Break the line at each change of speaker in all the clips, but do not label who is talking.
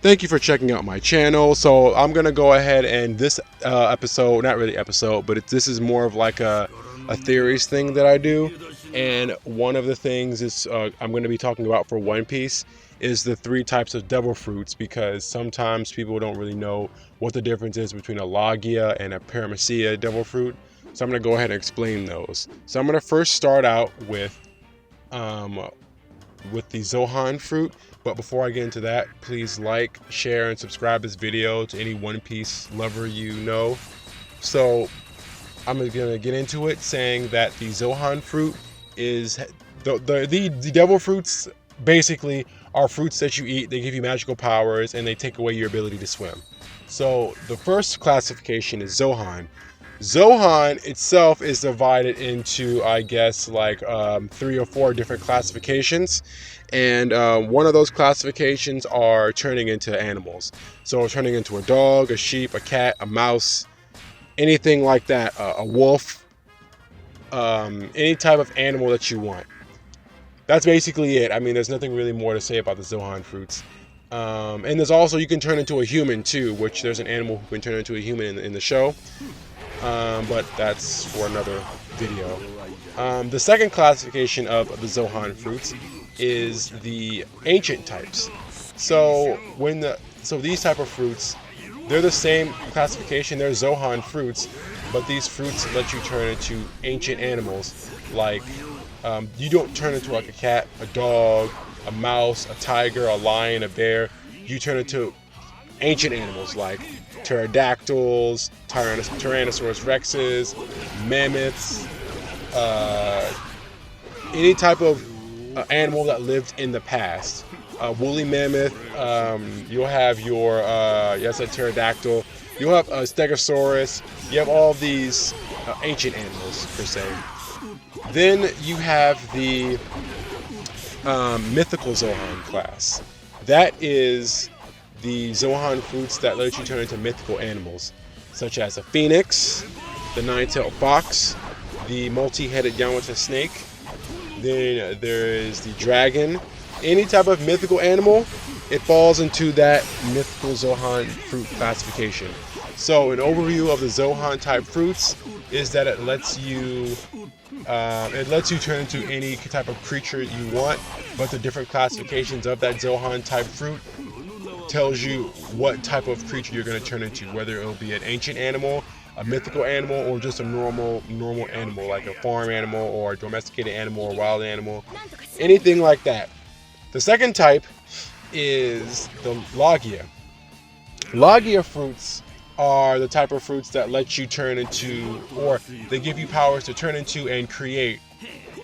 Thank you for checking out my channel. So I'm gonna go ahead and this episode, not really episode, but this is more of like a theories thing that I do. And one of the things is I'm going to be talking about for One Piece is the three types of devil fruits, because sometimes people don't really know what the difference is between a Logia and a Paramecia devil fruit. So I'm going to go ahead and explain those. So I'm going to first start out um, with the Zohan fruit. But before I get into that, please like, share, and subscribe this video to any One Piece lover you know. So I'm gonna get into it saying that the Zohan fruit is the devil fruits basically are fruits that you eat. They give you magical powers and they take away your ability to swim. So the first classification is Zohan. Zohan itself is divided into, I guess, like 3 or 4 different classifications. And one of those classifications are turning into animals. So turning into a dog, a sheep, a cat, a mouse, anything like that, a wolf, any type of animal that you want. That's basically it. I mean, there's nothing really more to say about the Zohan fruits. And there's also, you can turn into a human too, which there's an animal who can turn into a human in the show. But that's for another video. The second classification of the Zohan fruits is the ancient types. So these type of fruits, they're the same classification. They're Zohan fruits, but these fruits let you turn into ancient animals. Like you don't turn into like a cat, a dog, a mouse, a tiger, a lion, a bear. You turn into ancient animals like pterodactyls, Tyrannosaurus rexes, mammoths, any type of animal that lived in the past. Woolly mammoth, you'll have your, yes, a pterodactyl, you'll have a stegosaurus, you have all these ancient animals per se. Then you have the mythical Zohan class. That is the Zohan fruits that let you turn into mythical animals, such as a phoenix, the nine-tailed fox, the multi-headed Yamata snake. Then there is the dragon. Any type of mythical animal, it falls into that mythical Zohan fruit classification. So an overview of the Zohan type fruits is that it lets you turn into any type of creature you want, but the different classifications of that Zohan type fruit tells you what type of creature you're going to turn into, whether it'll be an ancient animal, a mythical animal, or just a normal animal like a farm animal or a domesticated animal or wild animal, anything like that. The second type is the Logia. Logia fruits are the type of fruits that let you turn into, or they give you powers to turn into and create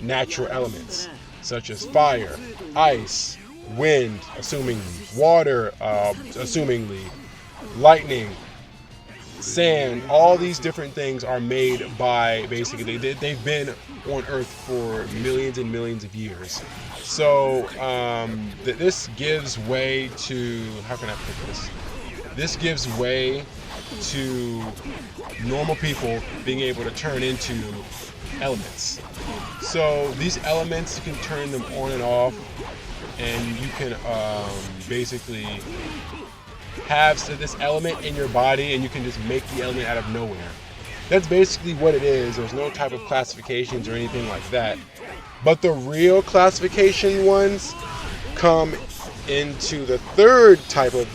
natural elements such as fire, ice, wind, assumingly, water, assumingly, lightning, sand. All these different things are made by, basically, they've been on Earth for millions and millions of years. So this gives way to, how can I put this? This gives way to normal people being able to turn into elements. So these elements, you can turn them on and off, and you can basically have this element in your body, and you can just make the element out of nowhere. That's basically what it is. There's no type of classifications or anything like that. But the real classification ones come into the third type of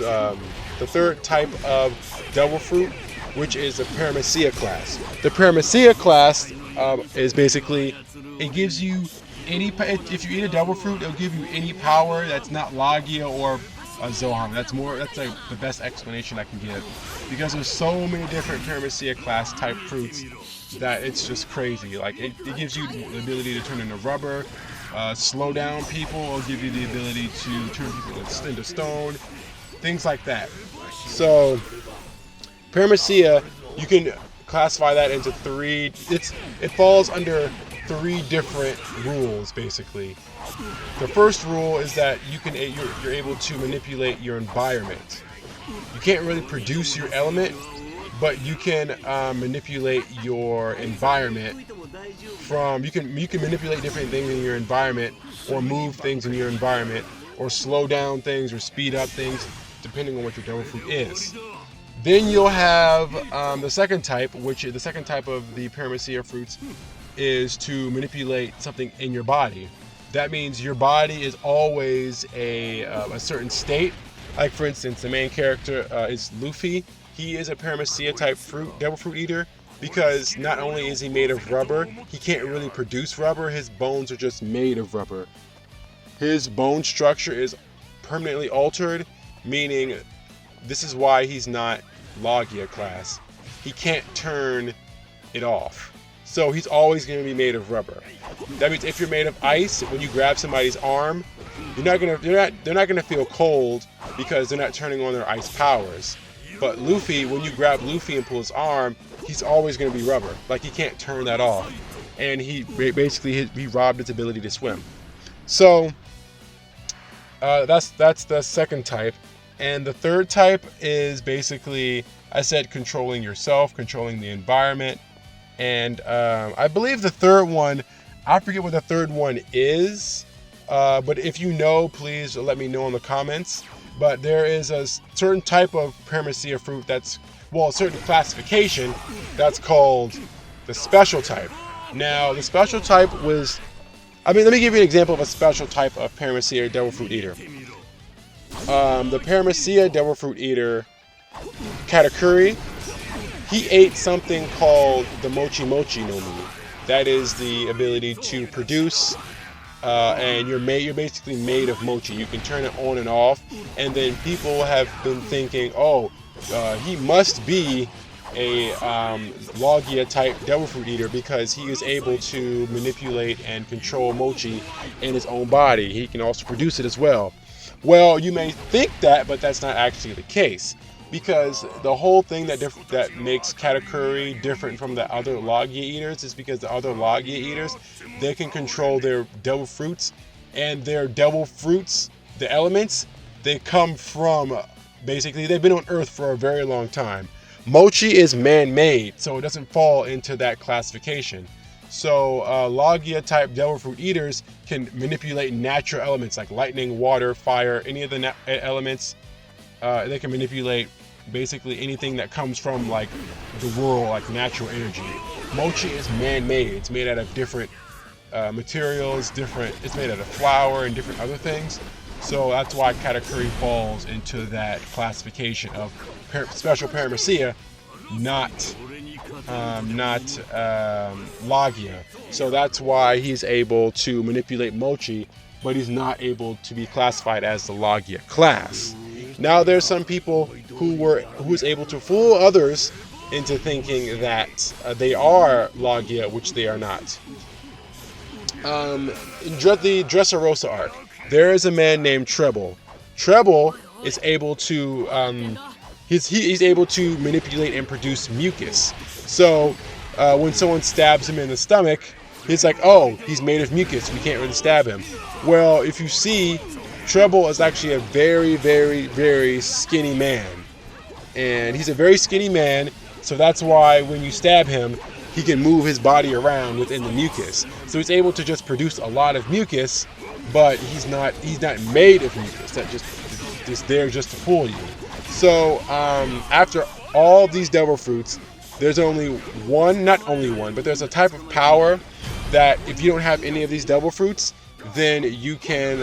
devil fruit, which is the Paramecia class. The Paramecia class is basically, it gives you if you eat a devil fruit, it'll give you any power that's not Logia or a Zohan. That's like the best explanation I can give, because there's so many different Paramecia class type fruits that it's just crazy. Like it gives you the ability to turn into rubber, slow down people, it'll give you the ability to turn people into stone, things like that. So Paramecia, you can classify that into 3. It falls under 3 different rules, basically. The first rule is that you're able to manipulate your environment. You can't really produce your element, but you can manipulate your environment. You can manipulate different things in your environment, or move things in your environment, or slow down things, or speed up things. depending on what your devil fruit is. Then you'll have the second type, which is the second type of the Paramecia fruits, is to manipulate something in your body. That means your body is always a certain state. Like for instance, the main character is Luffy. He is a Paramecia type devil fruit eater, because not only is he made of rubber, he can't really produce rubber. His bones are just made of rubber. His bone structure is permanently altered, meaning this is why he's not Logia class. He can't turn it off. So he's always going to be made of rubber. That means if you're made of ice, when you grab somebody's arm, they're not gonna feel cold because they're not turning on their ice powers. But Luffy, when you grab Luffy and pull his arm, he's always going to be rubber. Like, he can't turn that off. And he robbed its ability to swim. So that's the second type. And the third type is basically, I said, controlling yourself, controlling the environment. And I believe the third one, I forget what the third one is. But if you know, please let me know in the comments. But there is a certain type of Paramecia fruit that's, well, a certain classification that's called the special type. Now, the special type was, let me give you an example of a special type of Paramecia devil fruit eater. The Paramecia devil fruit eater, Katakuri, he ate something called the Mochi Mochi no Mi. That is the ability to produce, and you're basically made of mochi. You can turn it on and off, and then people have been thinking, he must be a Logia type devil fruit eater because he is able to manipulate and control mochi in his own body. He can also produce it as well. Well, you may think that, but that's not actually the case, because the whole thing that makes Katakuri different from the other Logia eaters is because the other Logia eaters, they can control their devil fruits, and their devil fruits, the elements, they come from, basically, they've been on Earth for a very long time. Mochi is man-made, so it doesn't fall into that classification. So Logia type devil fruit eaters can manipulate natural elements like lightning, water, fire, any of the elements. They can manipulate basically anything that comes from like the world, like natural energy. Mochi is man-made. It's made out of different materials, it's made out of flour and different other things. So that's why Katakuri falls into that classification of special Paramecia, not Logia. So that's why he's able to manipulate mochi, but he's not able to be classified as the Logia class. Now there's some people who was able to fool others into thinking that they are Logia, which they are not. In the Dressrosa arc, there is a man named Treble. Treble is able to he's able to manipulate and produce mucus. So when someone stabs him in the stomach, it's like, oh, he's made of mucus, we can't really stab him. Well, if you see, Treble is actually a very, very, very skinny man. And he's a very skinny man, so that's why when you stab him, he can move his body around within the mucus. So he's able to just produce a lot of mucus, but he's not made of mucus. That's just there just to fool you. So after all these devil fruits, there's only one, not only one, but there's a type of power that if you don't have any of these devil fruits, then you can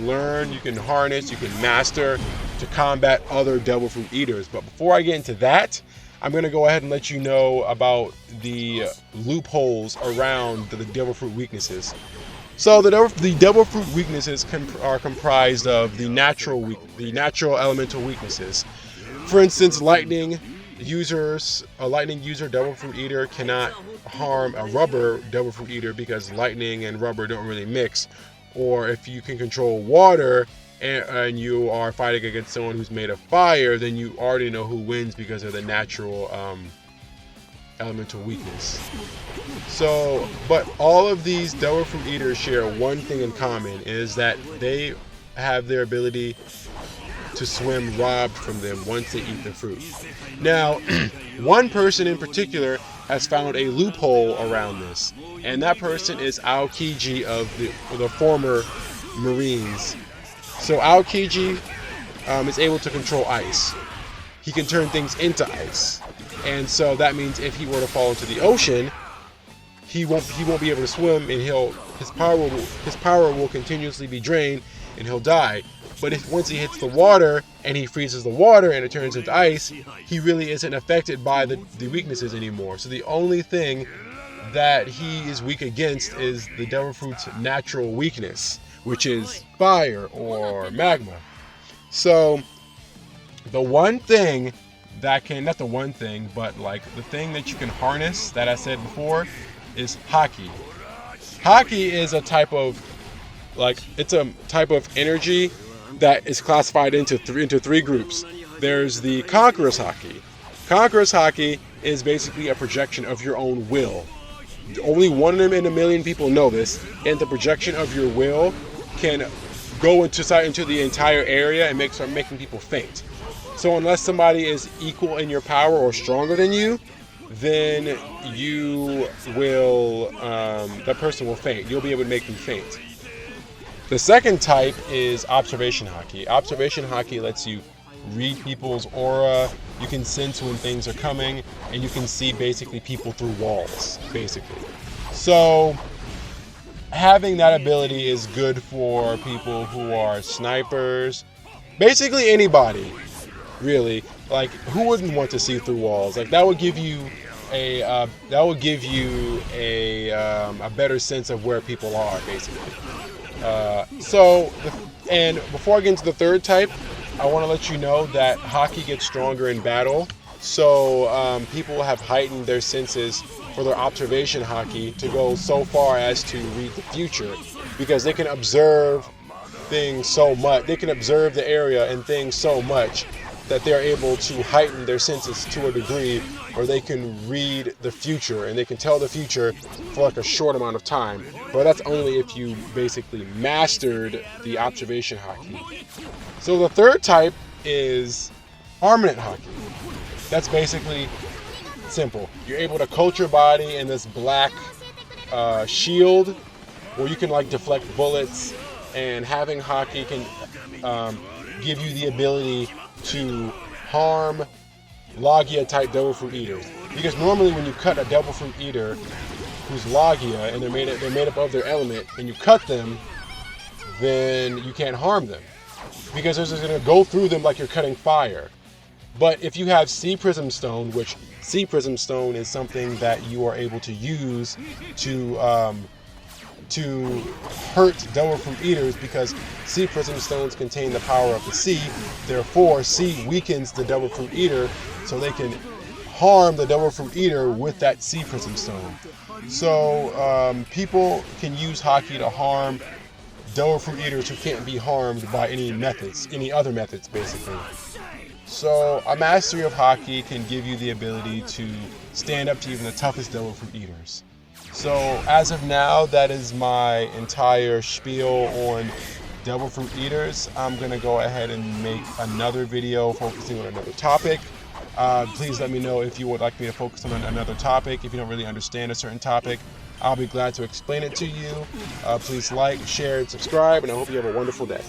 learn, you can harness, you can master to combat other devil fruit eaters. But before I get into that, I'm going to go ahead and let you know about the loopholes around the devil fruit weaknesses. So the devil fruit weaknesses are comprised of the natural elemental weaknesses. For instance, lightning user devil fruit eater cannot harm a rubber devil fruit eater because lightning and rubber don't really mix. Or if you can control water and you are fighting against someone who's made of fire, then you already know who wins because of the natural elemental weakness. So, but all of these devil fruit eaters share one thing in common, is that they have their ability to swim robbed from them once they eat the fruit. Now, one person in particular has found a loophole around this, and that person is Aokiji of the former Marines. So Aokiji, is able to control ice. He can turn things into ice. And so that means if he were to fall into the ocean, he won't be able to swim, and his power will continuously be drained, and he'll die. But if once he hits the water and he freezes the water and it turns into ice, he really isn't affected by the weaknesses anymore. So the only thing that he is weak against is the devil fruit's natural weakness, which is fire or magma. So the one thing that can, not the one thing, but like the thing that you can harness that I said before is Haki. Haki is a type of, it's a type of energy that is classified into three groups. There's the Conqueror's Haki. Conqueror's Haki is basically a projection of your own will. Only 1 in a million people know this, and the projection of your will can go into the entire area and start making people faint. So unless somebody is equal in your power or stronger than you, then you will, that person will faint. You'll be able to make them faint. The second type is Observation Haki. Observation Haki lets you read people's aura. You can sense when things are coming, and you can see basically people through walls, basically. So having that ability is good for people who are snipers, basically anybody, really. Like, who wouldn't want to see through walls? Like, that would give you a better sense of where people are, basically. And before I get into the third type, I want to let you know that Haki gets stronger in battle. So people have heightened their senses for their Observation Haki to go so far as to read the future, because they can observe things so much. They can observe the area and things so much that they're able to heighten their senses to a degree where they can read the future, and they can tell the future for like a short amount of time. But that's only if you basically mastered the Observation Haki. So the third type is Armament Haki. That's basically simple. You're able to coat your body in this black shield where you can like deflect bullets, and having Haki can give you the ability to harm Logia type devil fruit eaters. Because normally when you cut a devil fruit eater who's Logia and they're made up of their element, and you cut them, then you can't harm them, because they're just going to go through them like you're cutting fire. But if you have Sea Prism Stone, which Sea Prism Stone is something that you are able to use to hurt devil fruit eaters, because Sea Prism Stones contain the power of the sea. Therefore, sea weakens the devil fruit eater, so they can harm the devil fruit eater with that Sea Prism Stone. So people can use Haki to harm devil fruit eaters who can't be harmed by any other methods, basically. So a mastery of Haki can give you the ability to stand up to even the toughest devil fruit eaters. So as of now, that is my entire spiel on devil fruit eaters. I'm going to go ahead and make another video focusing on another topic. Please let me know if you would like me to focus on another topic. If you don't really understand a certain topic, I'll be glad to explain it to you. Please like, share, and subscribe, and I hope you have a wonderful day.